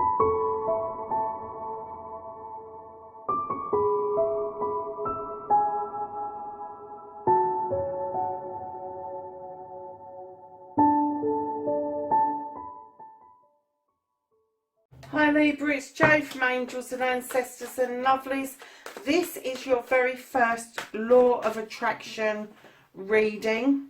Hi Libra, it's Jo from Angels and Ancestors and Lovelies. This is your very first Law of Attraction reading.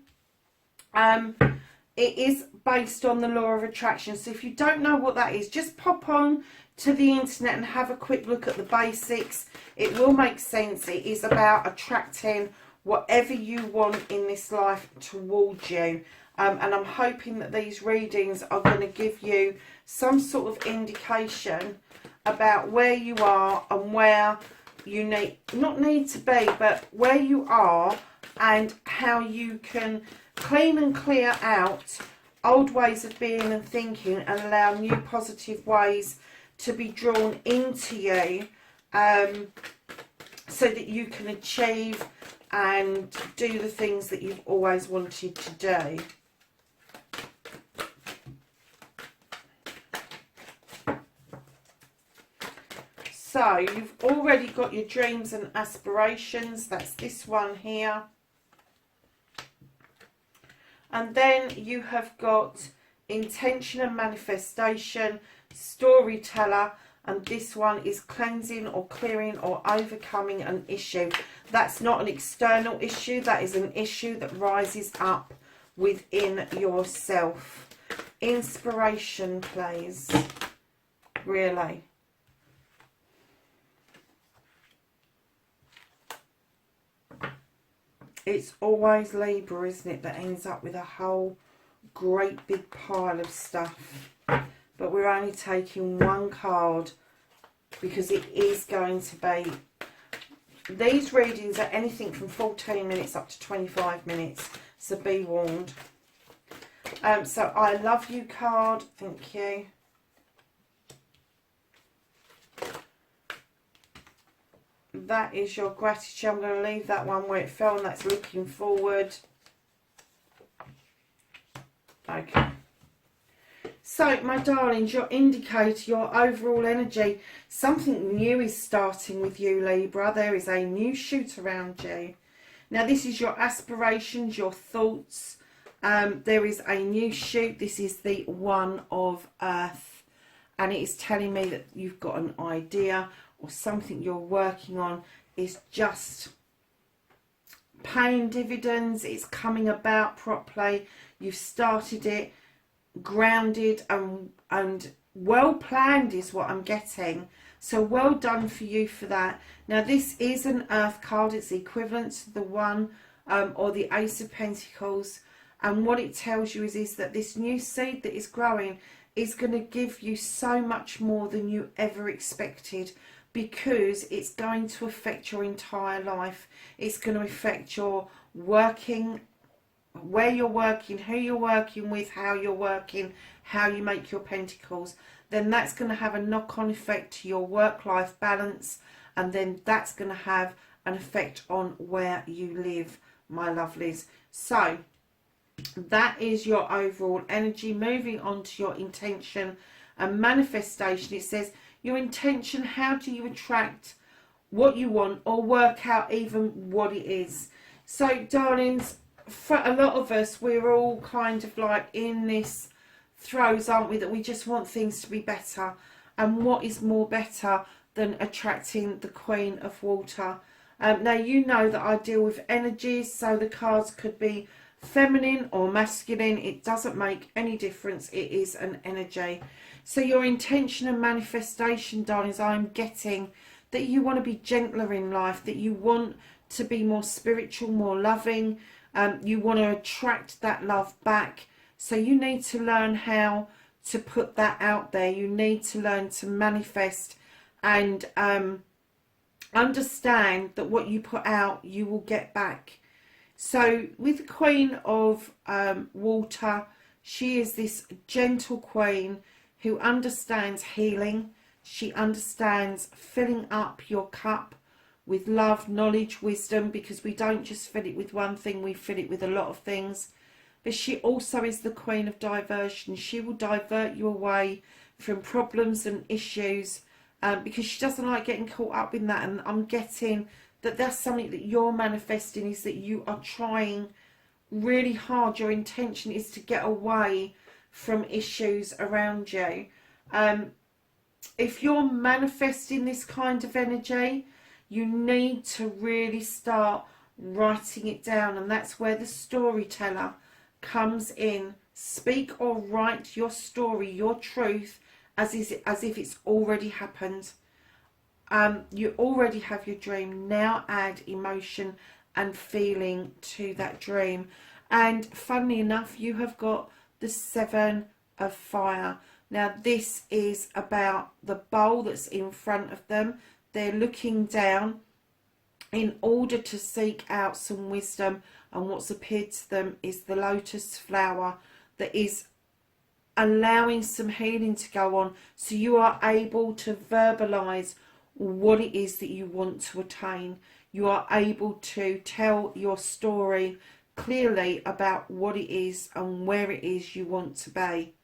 It is based on the Law of Attraction. So if you don't know what that is, just pop on to the internet and have a quick look at the basics. It will make sense. It is about attracting whatever you want in this life towards you. And I'm hoping that these readings are going to give you some sort of indication about where you are and where you not need to be, but where you are and how you can clean and clear out old ways of being and thinking and allow new positive ways to be drawn into you, so that you can achieve and do the things that you've always wanted to do. So you've already got your dreams and aspirations. That's this one here. And then you have got intention and manifestation, storyteller, and this one is cleansing or clearing or overcoming an issue. That's not an external issue. That is an issue that rises up within yourself. Inspiration, please. Really. It's always Libra, isn't it, that ends up with a whole great big pile of stuff. But we're only taking one card because it is going to be... These readings are anything from 14 minutes up to 25 minutes, so be warned. So I love you card, thank you. That is your gratitude. I'm going to leave that one where it fell, and that's looking forward. Okay. So, my darlings, your indicator, your overall energy, something new is starting with you, Libra. There is a new shoot around you. Now, this is your aspirations, your thoughts. There is a new shoot. This is the One of Earth. And it is telling me that you've got an idea or something you're working on is just paying dividends. It's coming about properly. You've started it, grounded and well planned is what I'm getting. So well done for you for that. Now this is an Earth card. It's the equivalent to the One or the Ace of Pentacles. And what it tells you is that this new seed that is growing is going to give you so much more than you ever expected, because it's going to affect your entire life. It's going to affect your working, where you're working, who you're working with, how you're working, how you make your pentacles. Then that's going to have a knock-on effect to your work-life balance, and then that's going to have an effect on where you live, my lovelies. So that is your overall energy. Moving on to your intention and manifestation, it says your intention, how do you attract what you want or work out even what it is? So darlings, for a lot of us, we're all kind of like in this throes, aren't we, that we just want things to be better. And what is more better than attracting the Queen of Water? Now you know that I deal with energies, so the cards could be feminine or masculine. It doesn't make any difference. It is an energy. So your intention and manifestation, darlings, I'm getting that you want to be gentler in life, that you want to be more spiritual, more loving. You want to attract that love back. So you need to learn how to put that out there. You need to learn to manifest and understand that what you put out, you will get back. So with the Queen of Water, she is this gentle queen who understands healing. She understands filling up your cup with love, knowledge, wisdom, because we don't just fill it with one thing, we fill it with a lot of things. But she also is the Queen of Diversion. She will divert you away from problems and issues, because she doesn't like getting caught up in that. And I'm getting that that's something that you're manifesting, is that you are trying really hard. Your intention is to get away from issues around you. If you're manifesting this kind of energy, you need to really start writing it down, and that's where the storyteller comes in. Speak or write your story, your truth, as if it's already happened. You already have your dream. Now add emotion and feeling to that dream. And funnily enough, you have got the 7 of fire. Now this is about the bowl that's in front of them. They're looking down in order to seek out some wisdom, and what's appeared to them is the lotus flower that is allowing some healing to go on, so you are able to verbalize what it is that you want to attain. You are able to tell your story clearly about what it is and where it is you want to be,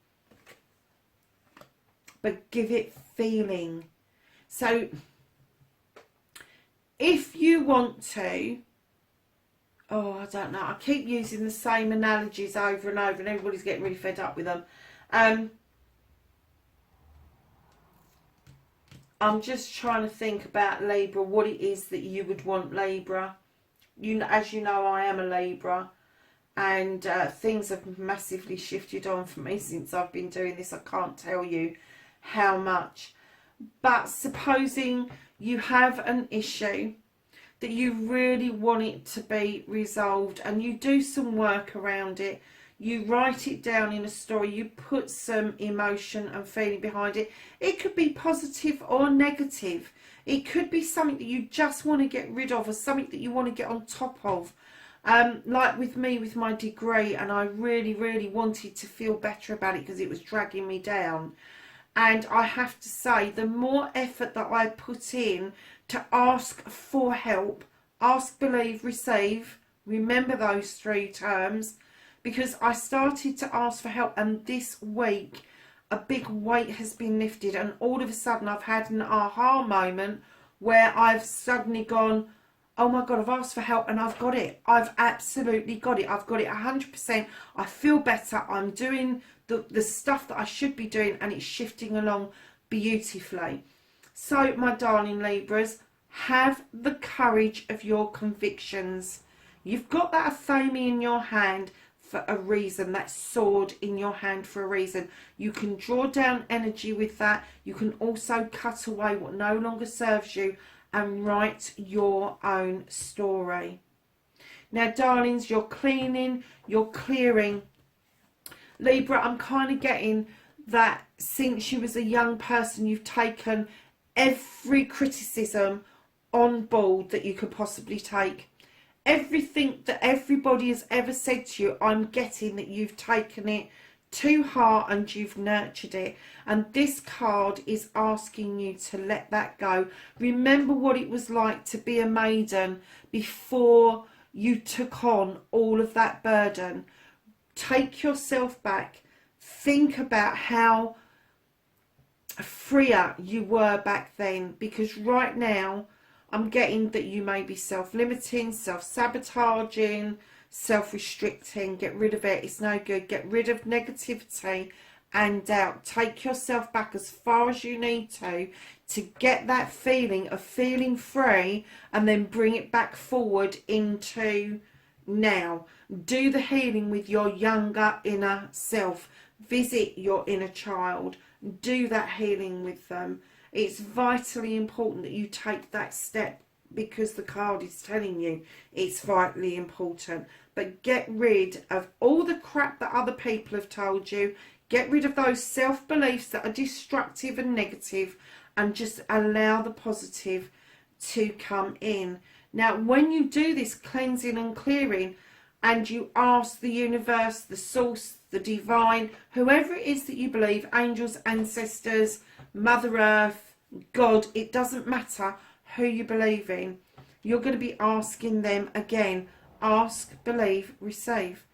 but give it feeling. So if you want to, I don't know, I keep using the same analogies over and over and everybody's getting really fed up with them. I'm just trying to think about Libra, what it is that you would want, Libra. As you know, I am a Libra, and things have massively shifted on for me since I've been doing this. I can't tell you how much. But supposing you have an issue that you really want it to be resolved, and you do some work around it, you write it down in a story, you put some emotion and feeling behind it. It could be positive or negative. It could be something that you just want to get rid of, or something that you want to get on top of. Like with me, with my degree, and I really, really wanted to feel better about it because it was dragging me down. And I have to say, the more effort that I put in to ask for help, ask, believe, receive, remember those 3 terms, because I started to ask for help, and this week a big weight has been lifted, and all of a sudden I've had an aha moment where I've suddenly gone, oh my God, I've asked for help and I've got it. I've absolutely got it. I've got it 100%. I feel better. I'm doing the stuff that I should be doing, and it's shifting along beautifully. So, my darling Libras, have the courage of your convictions. You've got that athame in your hand for a reason, that sword in your hand for a reason. You can draw down energy with that. You can also cut away what no longer serves you and write your own story. Now, darlings, you're cleaning, you're clearing. Libra, I'm kind of getting that since you was a young person, you've taken every criticism on board that you could possibly take. Everything that everybody has ever said to you, I'm getting that you've taken it to heart and you've nurtured it. And this card is asking you to let that go. Remember what it was like to be a maiden before you took on all of that burden. Take yourself back. Think about how freer you were back then, because right now I'm getting that you may be self-limiting, self-sabotaging, self-restricting. Get rid of it. It's no good. Get rid of negativity and doubt. Take yourself back as far as you need to get that feeling of feeling free, and then bring it back forward into now. Do the healing with your younger inner self. Visit your inner child. Do that healing with them. It's vitally important that you take that step, because the card is telling you it's vitally important. But get rid of all the crap that other people have told you. Get rid of those self-beliefs that are destructive and negative, and just allow the positive to come in. Now, when you do this cleansing and clearing, and you ask the universe, the source, the divine, whoever it is that you believe, angels, ancestors, Mother Earth, God, it doesn't matter who you believe in, you're going to be asking them again. Ask, believe, receive.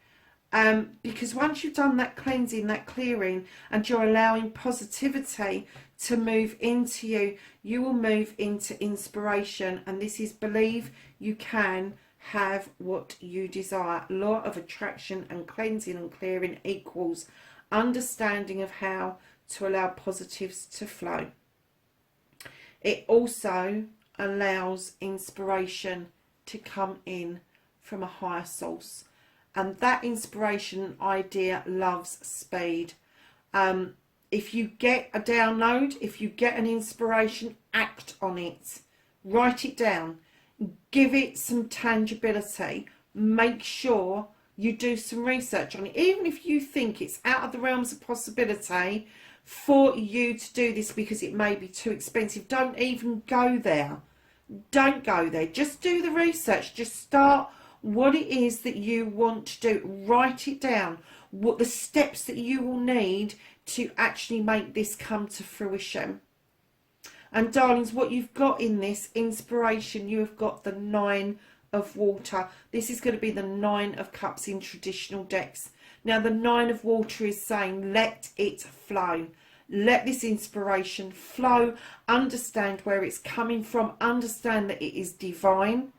Because once you've done that cleansing, that clearing, and you're allowing positivity to move into you, you will move into inspiration. And this is believe you can have what you desire. Law of attraction and cleansing and clearing equals understanding of how to allow positives to flow. It also allows inspiration to come in from a higher source. And that inspiration idea loves speed. If you get a download, if you get an inspiration, act on it. Write it down. Give it some tangibility. Make sure you do some research on it. Even if you think it's out of the realms of possibility for you to do this because it may be too expensive, don't even go there. Don't go there. Just do the research. Just start what it is that you want to do. Write it down. What the steps that you will need to actually make this come to fruition. And darlings, what you've got in this inspiration, you have got the 9 of water. This is going to be the 9 of cups in traditional decks. Now the 9 of water is saying let it flow. Let this inspiration flow. Understand where it's coming from. Understand that it is divine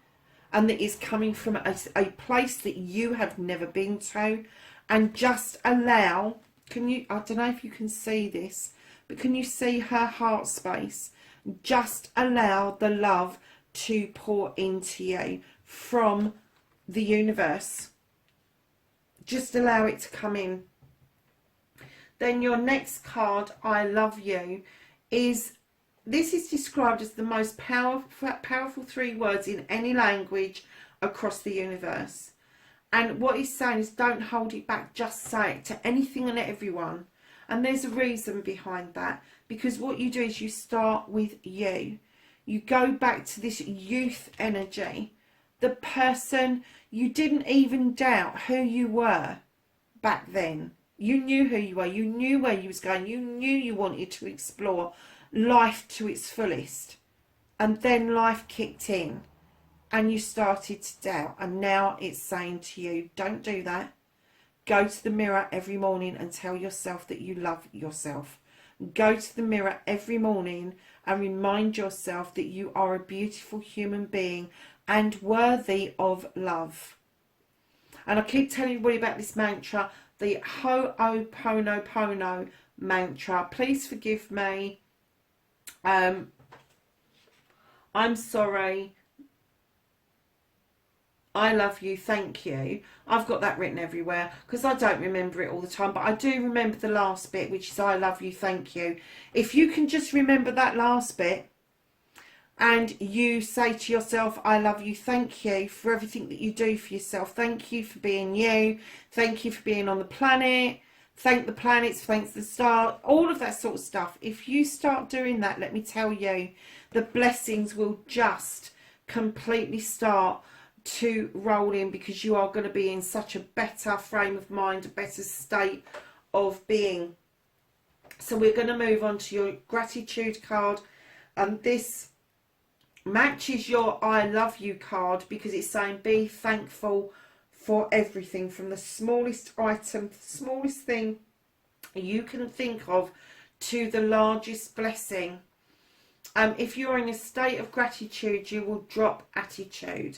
and that it's coming from a place that you have never been to. And just allow, can you, I don't know if you can see this, but can you see her heart space? Just allow the love to pour into you from the universe. Just allow it to come in. Then your next card, I love you, is, this is described as the most powerful 3 words in any language across the universe. And what he's saying is don't hold it back, just say it to anything and everyone. And there's a reason behind that, because what you do is you start with you. You go back to this youth energy, the person you didn't even doubt who you were back then. You knew who you were, you knew where you was going, you knew you wanted to explore life to its fullest. And then life kicked in and you started to doubt. And now it's saying to you, don't do that. Go to the mirror every morning and tell yourself that you love yourself. Go to the mirror every morning and remind yourself that you are a beautiful human being and worthy of love. And I keep telling everybody about this mantra, the Ho'oponopono mantra. Please forgive me. I'm sorry. I love you, thank you. I've got that written everywhere because I don't remember it all the time, but I do remember the last bit, which is I love you, thank you. If you can just remember that last bit and you say to yourself, I love you, thank you for everything that you do for yourself. Thank you for being you. Thank you for being on the planet. Thank the planets, thanks the stars, all of that sort of stuff. If you start doing that, let me tell you, the blessings will just completely start to roll in, because you are going to be in such a better frame of mind, a better state of being. So we're going to move on to your gratitude card, and this matches your I love you card because it's saying be thankful for everything, from the smallest item, the smallest thing you can think of, to the largest blessing. If you're in a state of gratitude, you will drop attitude.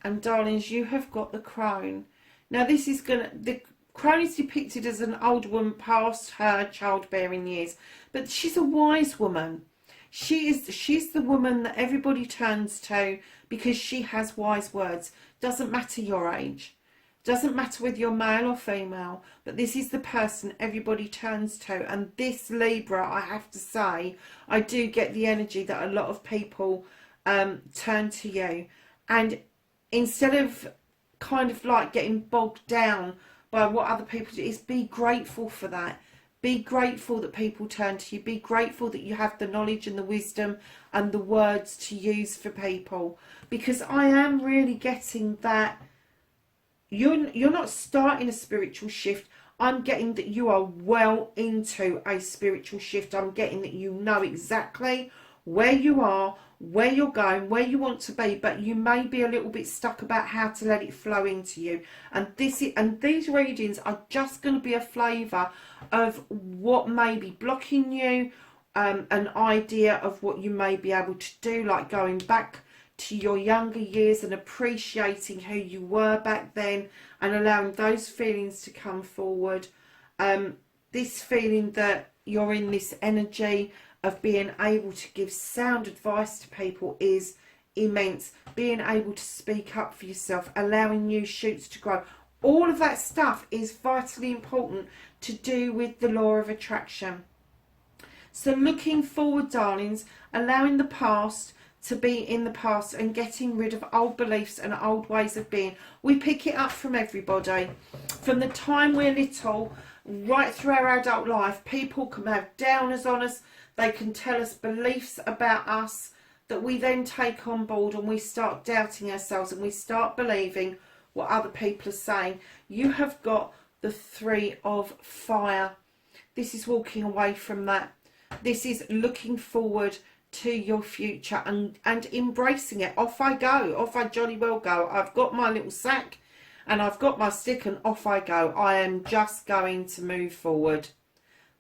And darlings, you have got the crone. Now this is the crone is depicted as an old woman past her childbearing years, but she's a wise woman. She's the woman that everybody turns to because she has wise words. Doesn't matter your age, doesn't matter whether you're male or female, but this is the person everybody turns to. And this Libra, I have to say, I do get the energy that a lot of people turn to you, and instead of kind of like getting bogged down by what other people do, is be grateful for that. Be grateful that people turn to you. Be grateful that you have the knowledge and the wisdom and the words to use for people. Because I am really getting that you're not starting a spiritual shift. I'm getting that you are well into a spiritual shift. I'm getting that you know exactly where you are, where you're going, where you want to be, but you may be a little bit stuck about how to let it flow into you. And these readings are just going to be a flavour of what may be blocking you, an idea of what you may be able to do, like going back to your younger years and appreciating who you were back then and allowing those feelings to come forward. This feeling that you're in this energy of being able to give sound advice to people is immense. Being able to speak up for yourself, allowing new shoots to grow. All of that stuff is vitally important to do with the law of attraction. So looking forward, darlings, allowing the past to be in the past and getting rid of old beliefs and old ways of being. We pick it up from everybody. From the time we're little, right through our adult life, people can have downers on us. They can tell us beliefs about us that we then take on board, and we start doubting ourselves and we start believing what other people are saying. You have got the 3 of fire. This is walking away from that. This is looking forward to your future and embracing it. Off I go. Off I jolly well go. I've got my little sack and I've got my stick and off I go. I am just going to move forward.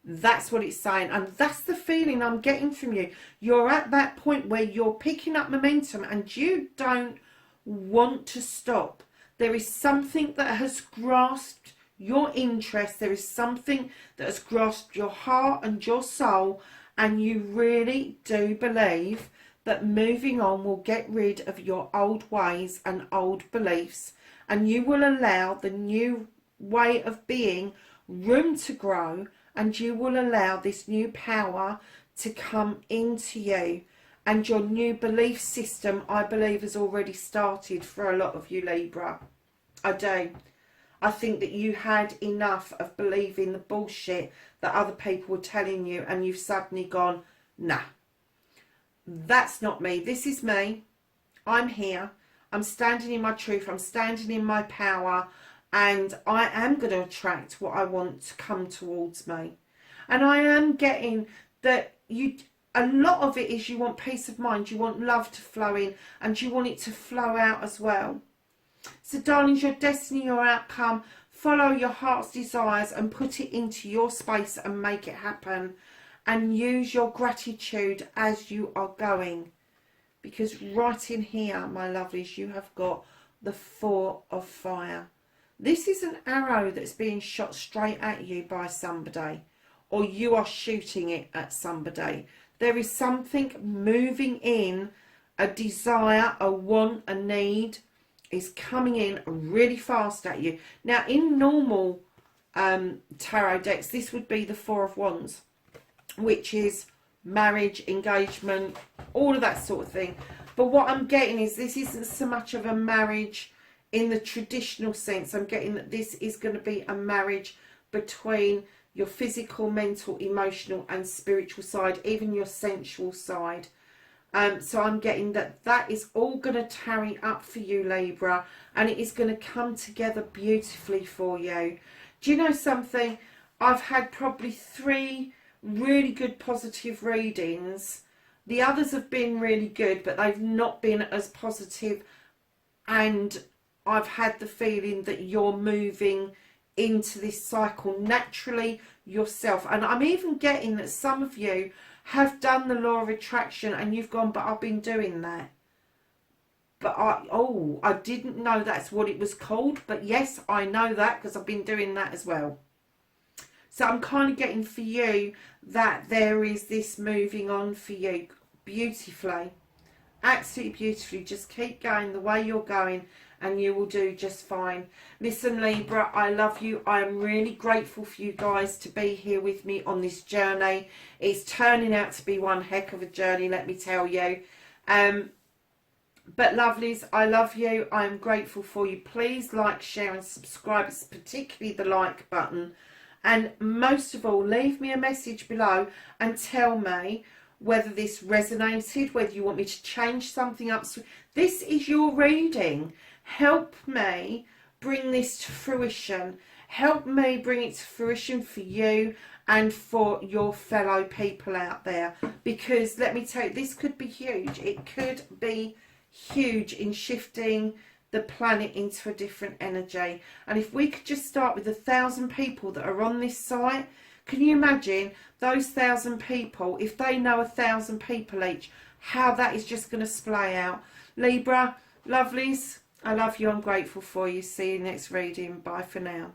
That's what it's saying, and that's the feeling I'm getting from you. You're at that point where you're picking up momentum and you don't want to stop. There is something that has grasped your interest. There is something that has grasped your heart and your soul, and you really do believe that moving on will get rid of your old ways and old beliefs, and you will allow the new way of being room to grow, and you will allow this new power to come into you. And your new belief system, I believe, has already started for a lot of you, Libra. I do. I think that you had enough of believing the bullshit that other people were telling you, and you've suddenly gone, nah, that's not me. This is me. I'm here. I'm standing in my truth. I'm standing in my power. And I am going to attract what I want to come towards me. And I am getting that a lot of it is you want peace of mind. You want love to flow in, and you want it to flow out as well. So darlings, your destiny, your outcome, follow your heart's desires and put it into your space and make it happen. And use your gratitude as you are going. Because right in here, my lovelies, you have got the 4 of fire. This is an arrow that's being shot straight at you by somebody, or you are shooting it at somebody. There is something moving in, a desire, a want, a need is coming in really fast at you. Now, in normal tarot decks, this would be the 4 of Wands, which is marriage, engagement, all of that sort of thing. But what I'm getting is this isn't so much of a marriage in the traditional sense. I'm getting that this is going to be a marriage between your physical, mental, emotional and spiritual side, even your sensual side. So I'm getting that that is all going to tarry up for you, Libra, and it is going to come together beautifully for you. Do you know something? I've had probably 3 really good positive readings. The others have been really good, but they've not been as positive, and I've had the feeling that you're moving into this cycle naturally yourself. And I'm even getting that some of you have done the law of attraction and you've gone, but I've been doing that. But I didn't know that's what it was called. But yes, I know that because I've been doing that as well. So I'm kind of getting for you that there is this moving on for you beautifully. Absolutely beautifully. Just keep going the way you're going and you will do just fine. Listen, Libra, I love you. I am really grateful for you guys to be here with me on this journey. It's turning out to be one heck of a journey, let me tell you. But lovelies, I love you. I am grateful for you. Please like, share and subscribe. It's particularly the like button. And most of all, leave me a message below and tell me whether this resonated, whether you want me to change something up. This is your reading. Help me bring this to fruition. Help me bring it to fruition for you and for your fellow people out there. Because let me tell you, this could be huge. It could be huge in shifting the planet into a different energy. And if we could just start with 1,000 people that are on this site, can you imagine those 1,000 people, if they know 1,000 people each, how that is just going to splay out. Libra, lovelies, I love you, I'm grateful for you. See you next reading. Bye for now.